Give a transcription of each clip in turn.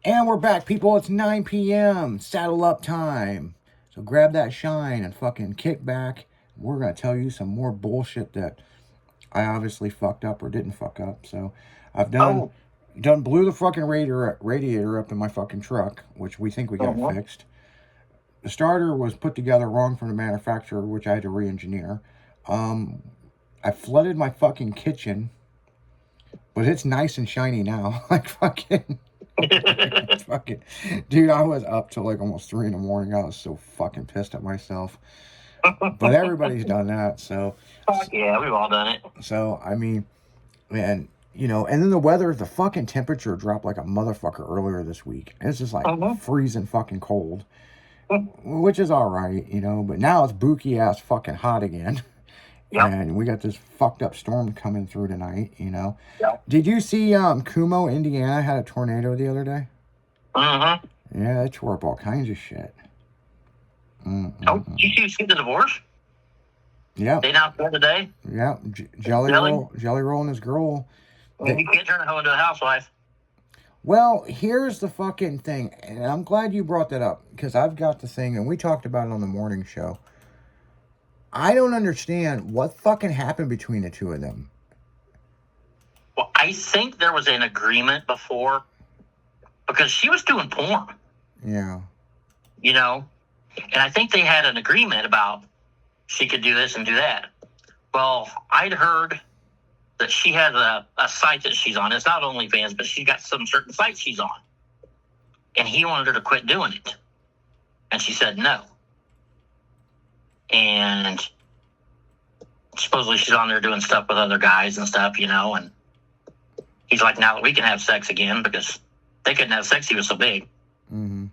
And we're back, people. It's 9 p.m. Saddle up time. So grab that shine and fucking kick back. We're going to tell you some more bullshit that I obviously fucked up or didn't fuck up. So I've done Oh, blew the fucking radiator up in my fucking truck, which we think we got uh-huh. fixed. The starter was put together wrong from the manufacturer, which I had to re-engineer. Um, I flooded my fucking kitchen, but it's nice and shiny now. Like fucking fucking, dude, I was up till like almost 3 in the morning. I was so fucking pissed at myself. But everybody's done that, so, Fuck yeah, we've all done it. I mean, and and then the fucking temperature dropped like a motherfucker earlier this week. And it's just like Uh-huh. freezing fucking cold, which is all right, But now it's booky ass fucking hot again. Yep. And we got this fucked up storm coming through tonight. Yep. Did you see Kumo, Indiana had a tornado the other day? Uh-huh. Yeah, it tore up all kinds of shit. Oh, did you see the divorce? Yeah, They announced the other day. yeah. Jelly Roll, and his girl. You can't turn a hoe into a housewife. Well, here's the fucking thing, and I'm glad you brought that up because I've got the thing, and we talked about it on the morning show. I don't understand what fucking happened between the two of them. Well, I think there was an agreement before because she was doing porn, Yeah. And I think they had an agreement about she could do this and do that. Well, I'd heard that she has a site that she's on. It's not OnlyFans, but she's got some certain sites she's on. And he wanted her to quit doing it. And she said no. And supposedly she's on there doing stuff with other guys and stuff, and he's like, now that we can have sex again, because they couldn't have sex, he was so big. Mm-hmm.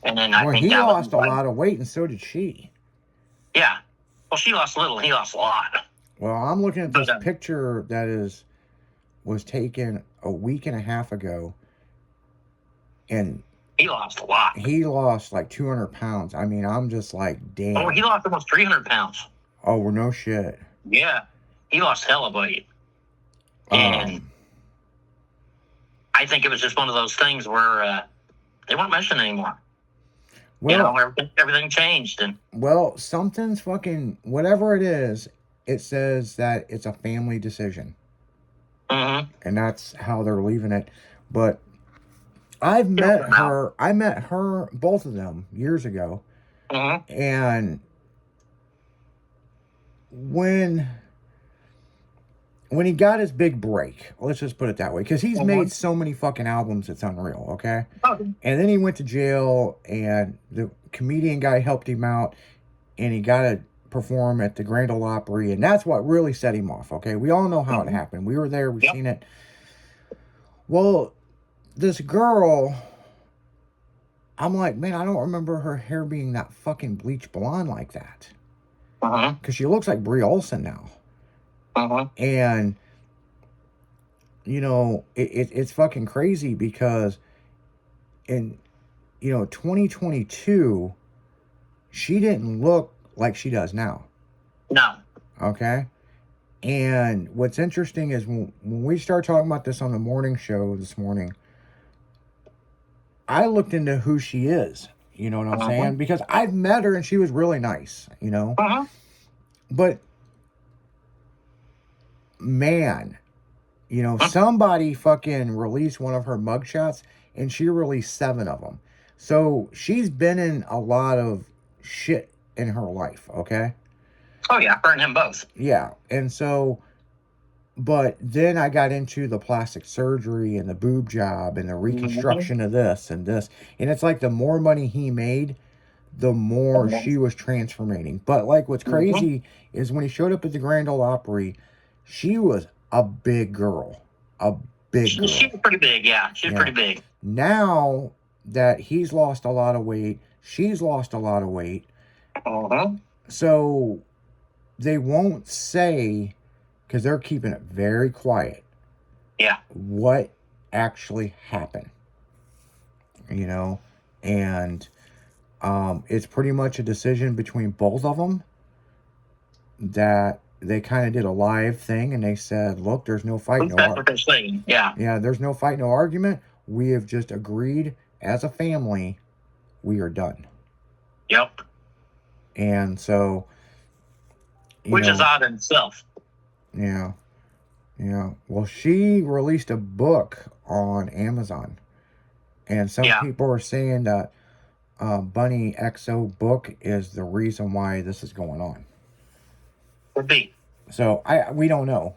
And then I think he lost a lot of weight, and so did she. Yeah. Well, she lost a little, he lost a lot. Well, I'm looking at this picture that was taken a week and a half ago, and he lost a lot. He lost like 200 pounds. I mean, I'm just like, damn. Oh, he lost almost 300 pounds. Oh, well, no shit. Yeah. He lost hella weight. And I think it was just one of those things where they weren't mentioned anymore. Well, everything changed. Well, something's fucking, whatever it is, it says that it's a family decision. Mm-hmm. And that's how they're leaving it. But I met her, both of them, years ago. Mm-hmm. And when he got his big break, let's just put it that way, because he's made so many fucking albums, it's unreal, okay? And then he went to jail, and the comedian guy helped him out, and he got to perform at the Grand Ole Opry, and that's what really set him off, okay? We all know how it happened. We were there, we've seen it. Well, this girl, I'm like, man, I don't remember her hair being that fucking bleach blonde like that. Because she looks like Brie Olson now. And, it's fucking crazy because in, 2022, she didn't look like she does now. No. Okay? And what's interesting is when we start talking about this on the morning show this morning, I looked into who she is. You know what I'm saying? Because I've met her and she was really nice, But, man, somebody fucking released one of her mugshots and she released 7 of them. So she's been in a lot of shit in her life, okay? Oh, yeah, her and him both. Yeah, and so, but then I got into the plastic surgery and the boob job and the reconstruction of this. And it's like the more money he made, the more she was transforming. But like what's crazy is when he showed up at the Grand Ole Opry, she was a big girl. She was pretty big, yeah. She was pretty big. Now that he's lost a lot of weight, she's lost a lot of weight. So they won't say, because they're keeping it very quiet. Yeah. What actually happened. And it's pretty much a decision between both of them that they kind of did a live thing and they said, look, there's no fight. That's what they're saying. Yeah. Yeah, there's no fight, no argument. We have just agreed as a family, we are done. Yep. And so, Which is odd in itself. Yeah. Yeah. Well, she released a book on Amazon. And some people are saying that Bunny XO book is the reason why this is going on. Could be. So we don't know,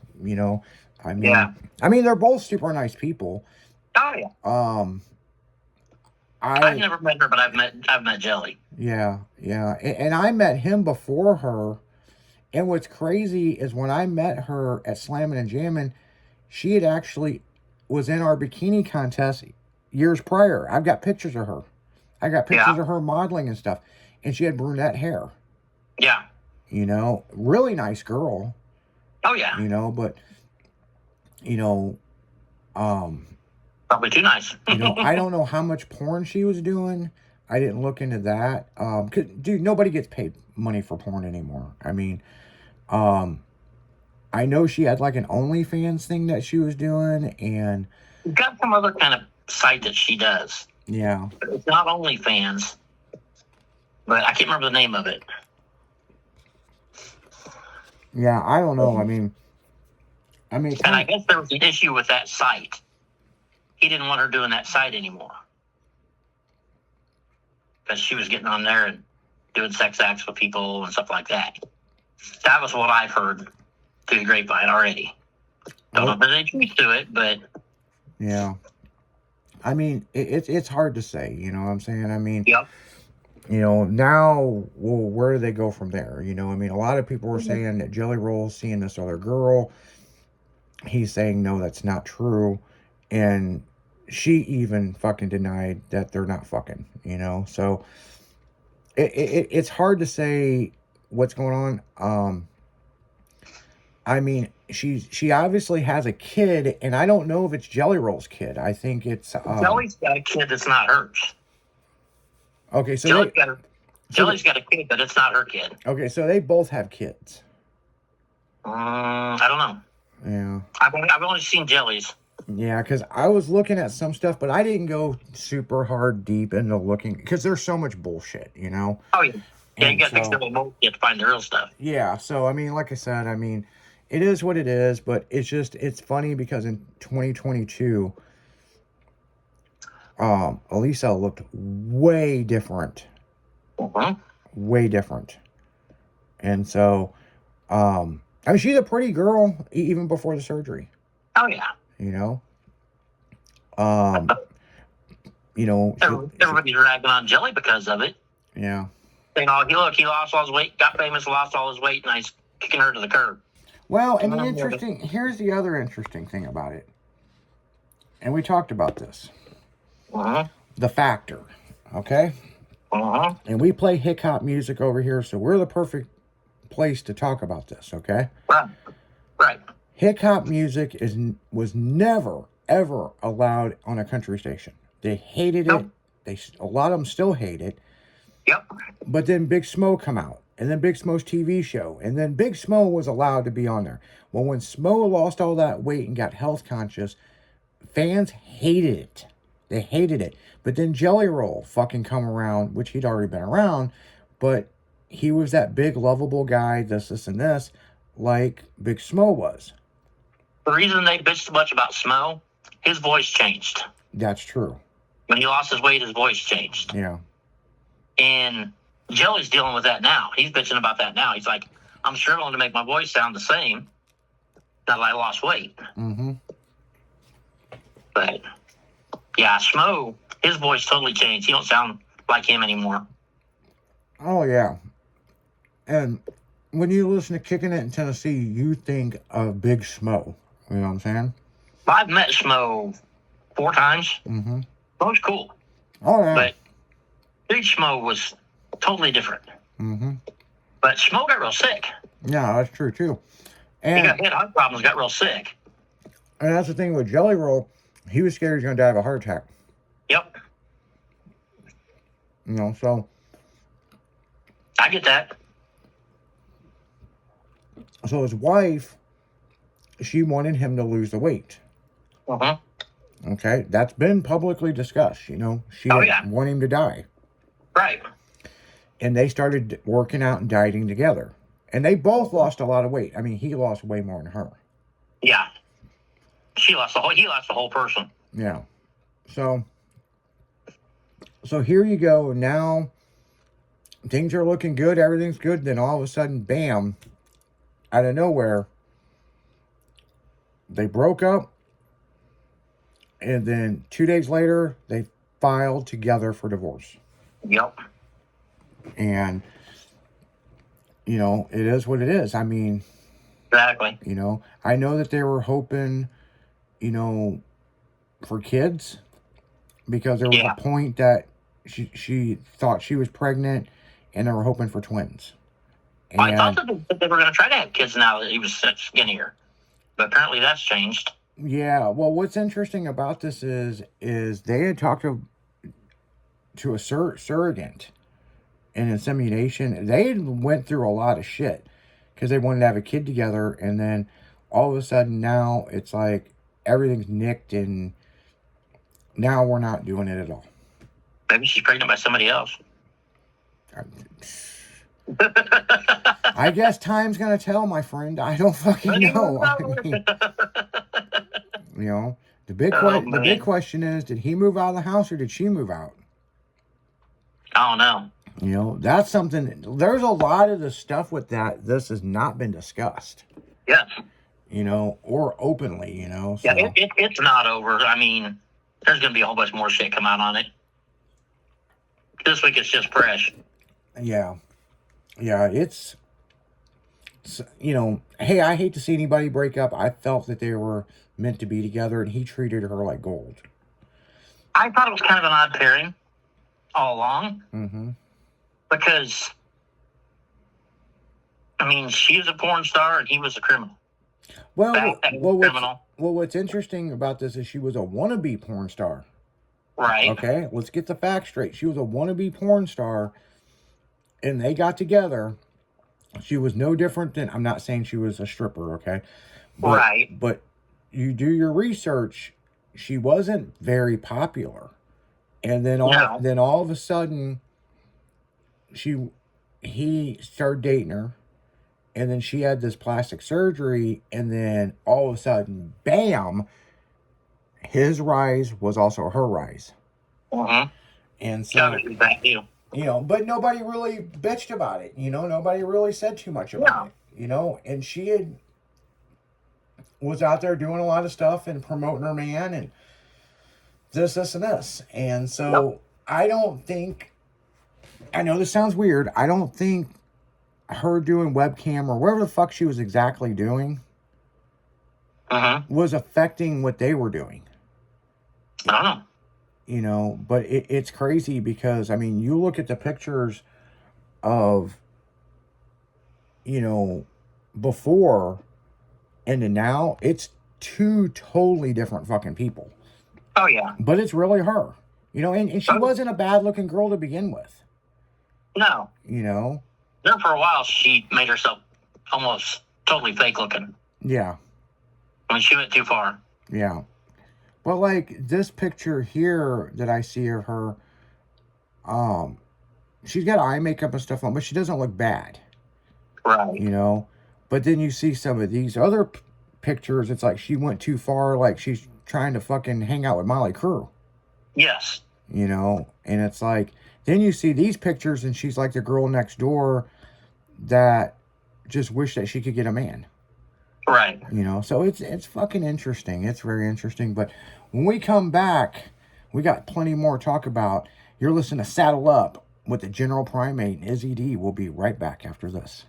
I mean, they're both super nice people. Oh yeah. I've never met her, but I've met Jelly. Yeah, and I met him before her. And what's crazy is when I met her at Slammin' and Jammin', she had actually was in our bikini contest years prior. I've got pictures of her. I got pictures of her modeling and stuff, and she had brunette hair. Yeah. Really nice girl. Oh yeah. But probably too nice. I don't know how much porn she was doing. I didn't look into that. 'Cause, dude, nobody gets paid money for porn anymore. I mean, I know she had like an OnlyFans thing that she was doing, and got some other kind of site that she does. Yeah. It's not OnlyFans, but I can't remember the name of it. Yeah, I don't know. I mean, and I guess there was an issue with that site. He didn't want her doing that site anymore because she was getting on there and doing sex acts with people and stuff like that. That was what I've heard through the grapevine already. Don't know if there's any truth to it, but yeah. I mean, it's hard to say. You know what I'm saying? I mean, yep. Now, well, where do they go from there? I mean, a lot of people were saying that Jelly Roll's seeing this other girl. He's saying, no, that's not true. And she even fucking denied that they're not fucking, So, it's hard to say what's going on. I mean, she obviously has a kid, and I don't know if it's Jelly Roll's kid. I think it's... Jelly's got a kid that's not hers. Okay, so Jelly's got a kid, but it's not her kid. Okay, so they both have kids. I don't know. Yeah. I've only seen Jelly's. Yeah, because I was looking at some stuff, but I didn't go super hard deep into looking, because there's so much bullshit, Oh, yeah. Yeah, you got to fix the bullshit to find the real stuff. Yeah, so, I mean, like I said, it is what it is, but it's funny because in 2022... Elisa looked way different. Way different. And so, I mean, she's a pretty girl even before the surgery. Oh, yeah. Everybody's ragging on Jelly because of it. Yeah. Saying, he lost all his weight, got famous, lost all his weight, and he's kicking her to the curb. Well, and here's the other interesting thing about it. And we talked about this. The Factor, okay? And we play hip hop music over here, so we're the perfect place to talk about this, okay? Right. Hip hop music was never ever allowed on a country station. They hated it. A lot of them still hate it. Yep. But then Big Smo come out, and then Big Smo's TV show, and then Big Smo was allowed to be on there. Well, when Smo lost all that weight and got health conscious, fans hated it. They hated it. But then Jelly Roll fucking come around, which he'd already been around, but he was that big, lovable guy, this, and this, like Big Smo was. The reason they bitched so much about Smo, his voice changed. That's true. When he lost his weight, his voice changed. Yeah. And Jelly's dealing with that now. He's bitching about that now. He's like, I'm struggling to make my voice sound the same now that I lost weight. But... yeah, Smo, his voice totally changed. He don't sound like him anymore. Oh, yeah. And when you listen to Kicking It in Tennessee, you think of Big Smo. You know what I'm saying? I've met Smo 4 times. Smo's cool. Oh, yeah. But Big Smo was totally different. But Smo got real sick. Yeah, that's true, too. And he got heart problems, got real sick. And that's the thing with Jelly Roll. He was scared he was going to die of a heart attack. Yep. So. I get that. So his wife, she wanted him to lose the weight. Okay, that's been publicly discussed. You know, she didn't want him to die. Right. And they started working out and dieting together. And they both lost a lot of weight. I mean, he lost way more than her. Yeah. He lost the whole person. Yeah. So here you go. Now things are looking good. Everything's good. Then all of a sudden, bam, out of nowhere, they broke up. And then 2 days later, they filed together for divorce. Yep. And, you know, it is what it is. I mean, exactly. You know, I know that they were hoping, you know, for kids, because there was a point that she thought she was pregnant, and they were hoping for twins. And I thought that they were going to try to have kids now that he was skinnier, but apparently that's changed. Yeah, well, what's interesting about this is they had talked to a surrogate in insemination. They went through a lot of shit because they wanted to have a kid together, and then all of a sudden now it's like everything's nicked, and now we're not doing it at all. Maybe she's pregnant by somebody else. I guess time's gonna tell, my friend. I don't fucking know. I mean, you know, the big question is, did he move out of the house or did she move out? I don't know. You know, that's something. There's a lot of the stuff with that. This has not been discussed. Yes. You know, or openly. You know. So. Yeah, it's not over. I mean, there's gonna be a whole bunch more shit come out on it. This week it's just fresh. Yeah. Yeah, it's, you know, hey, I hate to see anybody break up. I felt that they were meant to be together, and he treated her like gold. I thought it was kind of an odd pairing all along. Mm-hmm. Because, I mean, she was a porn star and he was a criminal. Well, what's interesting about this is she was a wannabe porn star. Right. Okay, let's get the facts straight. She was a wannabe porn star, and they got together. She was no different than, I'm not saying she was a stripper, okay? Right. But you do your research, she wasn't very popular. And then all of a sudden, he started dating her, and then she had this plastic surgery, and then all of a sudden, bam, his rise was also her rise. Mm-hmm. And so, you know, but nobody really bitched about it. You know, nobody really said too much about it. You know, and she was out there doing a lot of stuff and promoting her man and this, and this. And so I don't think, I know this sounds weird, I don't think her doing webcam or whatever the fuck she was exactly doing was affecting what they were doing. I don't know. You know, but it's crazy because, I mean, you look at the pictures of, you know, before and to now, it's two totally different fucking people. Oh, yeah. But it's really her. You know, and she wasn't a bad-looking girl to begin with. No. You know? There for a while, she made herself almost totally fake-looking. Yeah. I mean, she went too far. Yeah. But, like, this picture here that I see of her, she's got eye makeup and stuff on, but she doesn't look bad. Right. You know? But then you see some of these other pictures, it's like she went too far, like she's trying to fucking hang out with Molly Crew. Yes. You know? And it's like, then you see these pictures and she's like the girl next door that just wish that she could get a man. Right. You know? So it's fucking interesting. It's very interesting. But when we come back, we got plenty more to talk about. You're listening to Saddle Up with the General Primate and Izzy D. We'll be right back after this.